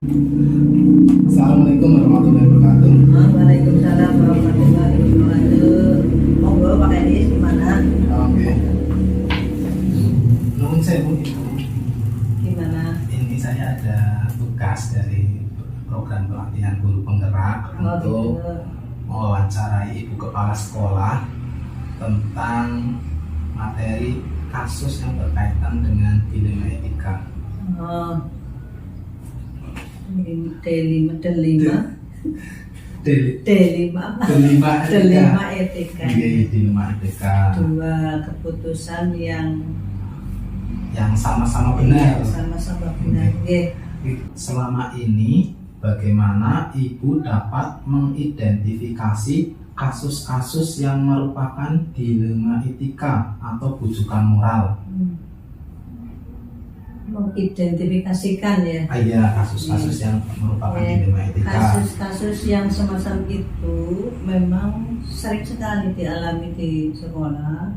Assalamualaikum warahmatullahi wabarakatuh. Waalaikumsalam warahmatullahi wabarakatuh. Monggo Pak Enis gimana? Oke. Nuhun sewu Ibu. Gimana? Ini saya ada tugas dari program pelatihan guru penggerak untuk Gitu. mewawancarai Ibu Kepala Sekolah tentang materi kasus yang berkaitan dengan dilema etika. Oh. Delima etika. Iya, dilema etika. Dua keputusan yang Sama-sama benar. sama-sama benar. Nggih. Selama ini bagaimana Ibu dapat mengidentifikasi kasus-kasus yang merupakan dilema etika atau bujukan moral? Mengidentifikasikan ya. Iya, kasus-kasus yang merupakan dilema etika. Kasus-kasus yang semacam itu memang sering sekali dialami di sekolah.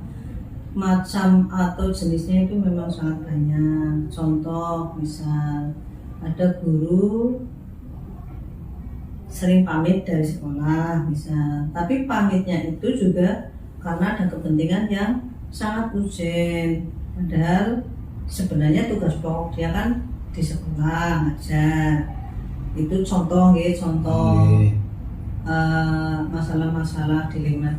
Macam atau jenisnya itu memang sangat banyak. Contoh misal ada guru sering pamit dari sekolah misal, tapi pamitnya itu juga karena ada kepentingan yang sangat urgent, padahal sebenarnya tugas pokok dia kan di sekolah ngajar. Itu contoh ya, masalah-masalah dilema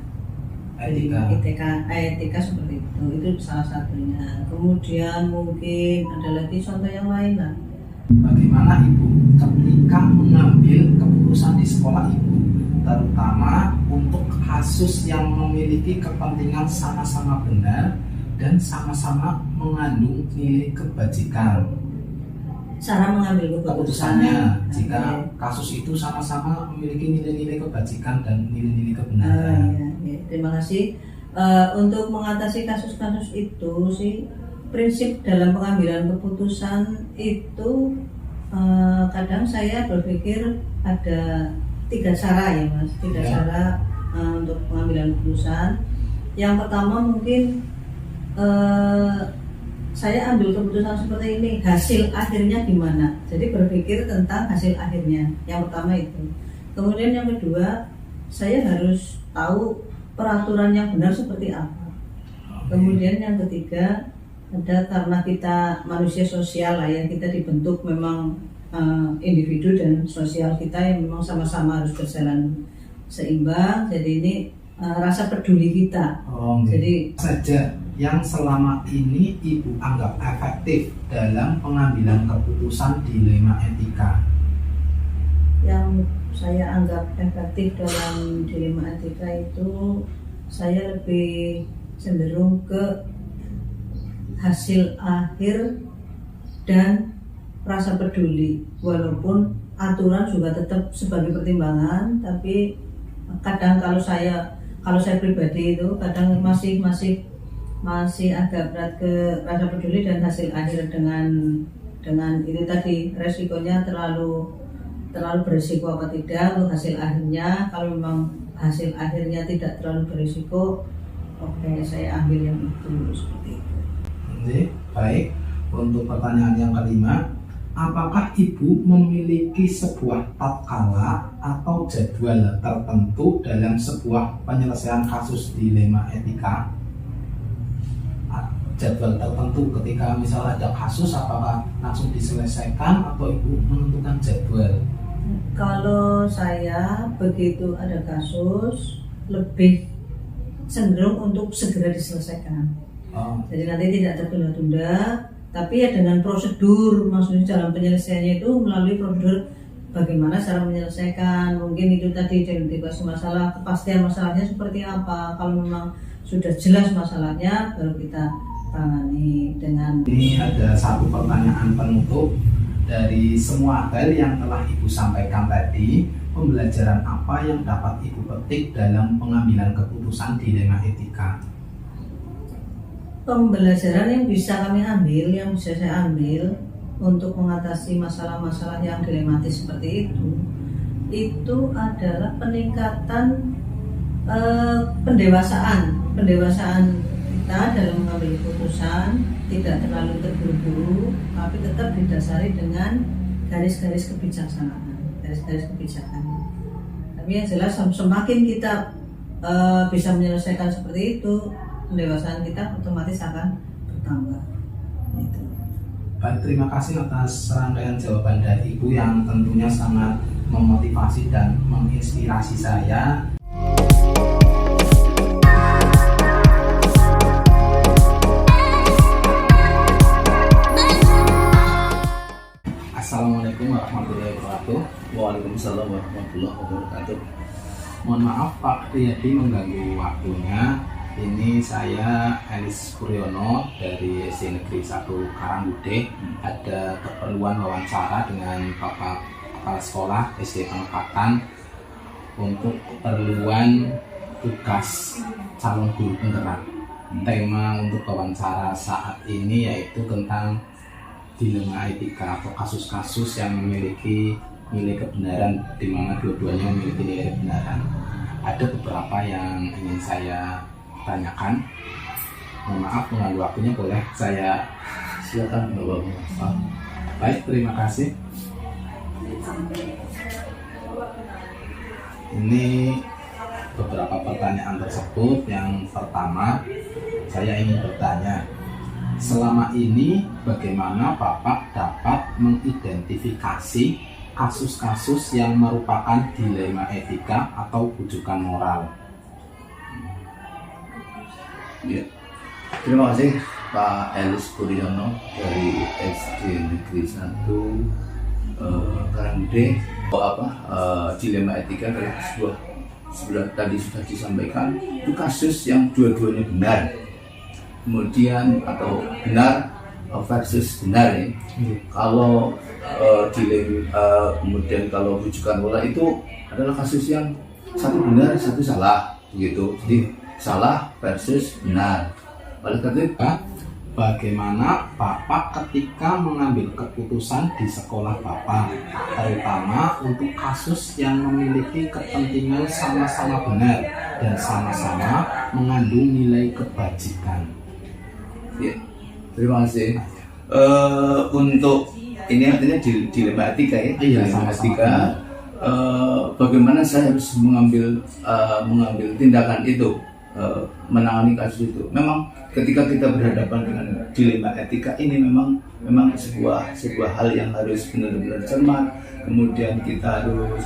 etika seperti itu salah satunya. Kemudian mungkin ada lagi contoh yang lain lah. Bagaimana Ibu ketika mengambil keputusan di sekolah Ibu, terutama untuk kasus yang memiliki kepentingan sama-sama benar dan sama-sama mengandung nilai kebajikan? Cara mengambil Keputusannya jika kasus itu sama-sama memiliki nilai-nilai kebajikan dan nilai-nilai kebenaran. Ya. Terima kasih. Untuk mengatasi kasus-kasus itu sih, prinsip dalam pengambilan keputusan itu kadang saya berpikir ada 3 cara ya Mas, 3 cara untuk pengambilan keputusan. Yang pertama mungkin saya ambil keputusan seperti ini, hasil akhirnya gimana? Jadi berpikir tentang hasil akhirnya. Yang pertama itu. Kemudian yang kedua, saya harus tahu peraturan yang benar seperti apa. Kemudian yang ketiga, ada karena kita manusia sosial lah ya, kita dibentuk memang individu dan sosial kita yang memang sama-sama harus berjalan seimbang. Jadi ini rasa peduli kita. Jadi saja yang selama ini Ibu anggap efektif dalam pengambilan keputusan dilema etika. Yang saya anggap efektif dalam dilema etika itu, saya lebih cenderung ke hasil akhir dan rasa peduli. Walaupun aturan juga tetap sebagai pertimbangan, tapi kadang kalau saya pribadi itu kadang masih agak berat ke rasa peduli dan hasil akhir dengan itu tadi, resikonya terlalu berisiko apa tidak untuk hasil akhirnya. Kalau memang hasil akhirnya tidak terlalu berisiko, oke, saya ambil yang itu seperti itu. Oke, baik. Untuk pertanyaan yang kelima, apakah Ibu memiliki sebuah tatkala atau jadwal tertentu dalam sebuah penyelesaian kasus dilema etika? Jadwal tertentu ketika misalnya ada kasus, apakah langsung diselesaikan atau Ibu menentukan jadwal? Kalau saya begitu ada kasus, lebih cenderung untuk segera diselesaikan. Jadi nanti tidak tertunda-tunda, tapi ya dengan prosedur, maksudnya dalam penyelesaiannya itu melalui prosedur bagaimana cara menyelesaikan. Mungkin itu tadi identifikasi masalah, kepastian masalahnya seperti apa. Kalau memang sudah jelas masalahnya, baru kita tangani dengan. Ini ada satu pertanyaan penutup dari semua hal yang telah Ibu sampaikan tadi. Pembelajaran apa yang dapat Ibu petik dalam pengambilan keputusan dilema etika? Pembelajaran yang bisa kami ambil, yang bisa saya ambil untuk mengatasi masalah-masalah yang dilematis seperti itu adalah peningkatan pendewasaan kita dalam mengambil keputusan, tidak terlalu terburu-buru, tapi tetap didasari dengan garis-garis kebijaksanaan, garis-garis kebijakan. Tapi yang jelas semakin kita bisa menyelesaikan seperti itu, pendewasaan kita otomatis akan bertambah. Gitu. Baik, terima kasih atas rangkaian jawaban dari Ibu yang tentunya sangat memotivasi dan menginspirasi saya. Assalamualaikum warahmatullahi wabarakatuh. Waalaikumsalam warahmatullahi wabarakatuh. Mohon maaf Pak Riyadi mengganggu waktunya. Ini saya Elis Puryono dari SD Negeri 1 Karanggude. Ada keperluan wawancara dengan Bapak Kepala Sekolah SD Penempatan untuk keperluan tugas calon guru penggerak. Tema untuk wawancara saat ini yaitu tentang dilema etika atau kasus-kasus yang memiliki nilai kebenaran, di mana dua-duanya memiliki nilai kebenaran. Ada beberapa yang ingin saya tanyakan. Mohon maaf mengganggu waktunya, boleh saya Silakan Bapak. Baik, terima kasih. Ini beberapa pertanyaan tersebut. Yang pertama, saya ingin bertanya, selama ini bagaimana Bapak dapat mengidentifikasi kasus-kasus yang merupakan dilema etika atau bujukan moral? Ya. Terima kasih Pak Elis Puryono dari SD Negeri 1 Karanggude. Dilema etika adalah sebuah tadi sudah disampaikan, itu kasus yang dua-duanya benar. Kemudian atau benar versus benar ya. Kalau kemudian kalau rujukan moral itu adalah kasus yang satu benar satu salah gitu. Jadi salah versus benar. Oleh karena itu, bagaimana Bapak ketika mengambil keputusan di sekolah Bapak, terutama untuk kasus yang memiliki kepentingan sama-sama benar dan sama-sama mengandung nilai kebajikan? ya, terima kasih. Untuk ini artinya dilema etika ya. Iya, dilema sama-sama. etika. Bagaimana saya harus mengambil tindakan itu, menangani kasus itu. Memang ketika kita berhadapan dengan dilema etika ini memang sebuah hal yang harus benar-benar cermat. Kemudian kita harus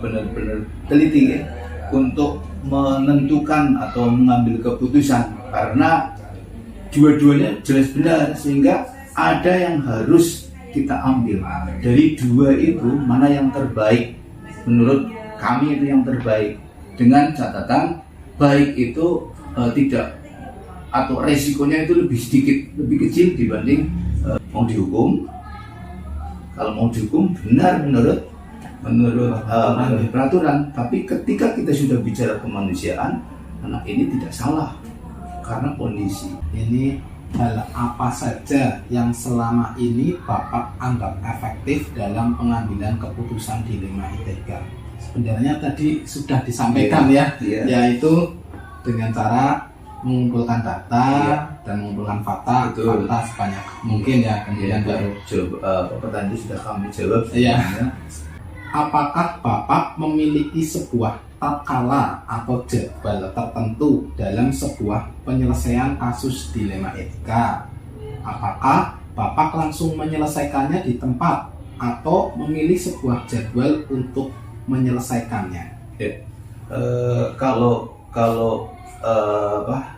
benar-benar teliti ya, untuk menentukan atau mengambil keputusan, karena dua-duanya jelas benar, sehingga ada yang harus kita ambil dari dua itu, mana yang terbaik menurut kami itu yang terbaik, dengan catatan baik itu tidak atau resikonya itu lebih kecil dibanding mau dihukum. Kalau mau dihukum benar menurut peraturan, tapi ketika kita sudah bicara kemanusiaan, anak ini tidak salah karena kondisi. Ini hal apa saja yang selama ini Bapak anggap efektif dalam pengambilan keputusan dilema etika? Sebenarnya tadi sudah disampaikan yaitu dengan cara mengumpulkan data dan mengumpulkan fakta sebanyak mungkin ya, kemudian baru Pertanyaan itu sudah kami jawab. Apakah Bapak memiliki sebuah tatkala atau jadwal tertentu dalam sebuah penyelesaian kasus dilema etika? Apakah Bapak langsung menyelesaikannya di tempat atau memilih sebuah jadwal untuk menyelesaikannya? Kalau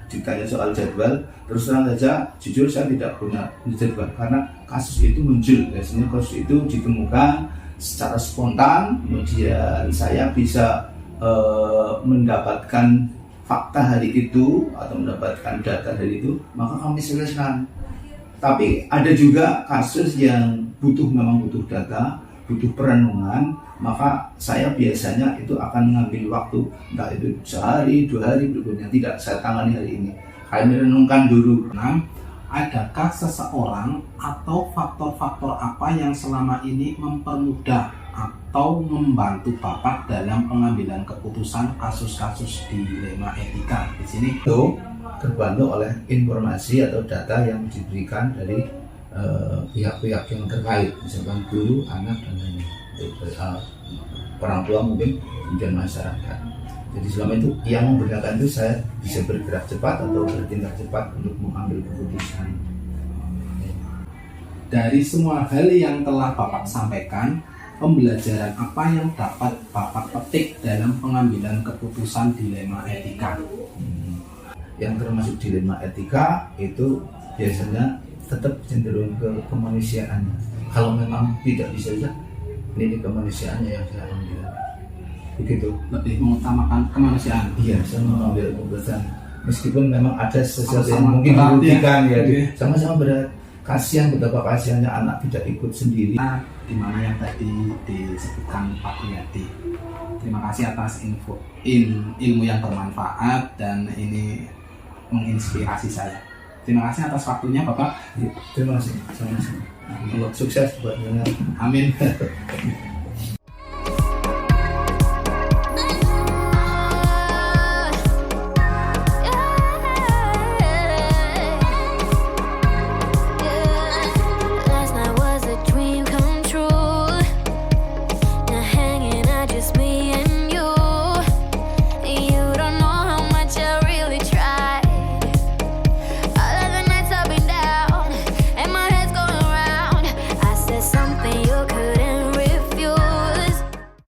ditanya soal jadwal, terus terang saja jujur saya tidak punya jadwal, karena kasus itu muncul, biasanya kasus itu ditemukan secara spontan, kemudian saya bisa mendapatkan fakta hari itu atau mendapatkan data dari itu, maka kami selesaikan. Tapi ada juga kasus yang memang butuh data, butuh perenungan, maka saya biasanya itu akan mengambil waktu, entah itu sehari, 2 hari berikutnya, tidak saya tangani hari ini. Kami renungkan dulu. Adakah seseorang atau faktor-faktor apa yang selama ini mempermudah atau membantu Bapak dalam pengambilan keputusan kasus-kasus dilema etika? Di sini itu terbantu oleh informasi atau data yang diberikan dari pihak-pihak yang terkait, misalkan guru, anak dan lain-lain, orang tua mungkin, kemudian masyarakat. Jadi selama itu yang membedakan itu saya bisa bergerak cepat atau bertindak cepat untuk mengambil keputusan. Dari semua hal yang telah Bapak sampaikan, pembelajaran apa yang dapat Bapak petik dalam pengambilan keputusan dilema etika? Yang termasuk dilema etika itu biasanya tetap cenderung ke kemanusiaan. Kalau memang tidak bisa, ini kemanusiaannya yang saya ambil. Begitu. Lebih mengutamakan kemanusiaan. Iya, saya mengambil keputusan. Meskipun memang ada sesuatu yang Sama-sama mungkin berat, merugikan ya, Oke. sama-sama berat. Kasihan, betapa kasihannya anak tidak ikut sendiri. Di mana yang tadi disebutkan Pak Riyadi. Terima kasih atas ilmu yang bermanfaat dan ini menginspirasi saya. Terima kasih atas waktunya Bapak. Terima kasih. Sama-sama. Sukses buat dengan. Amin.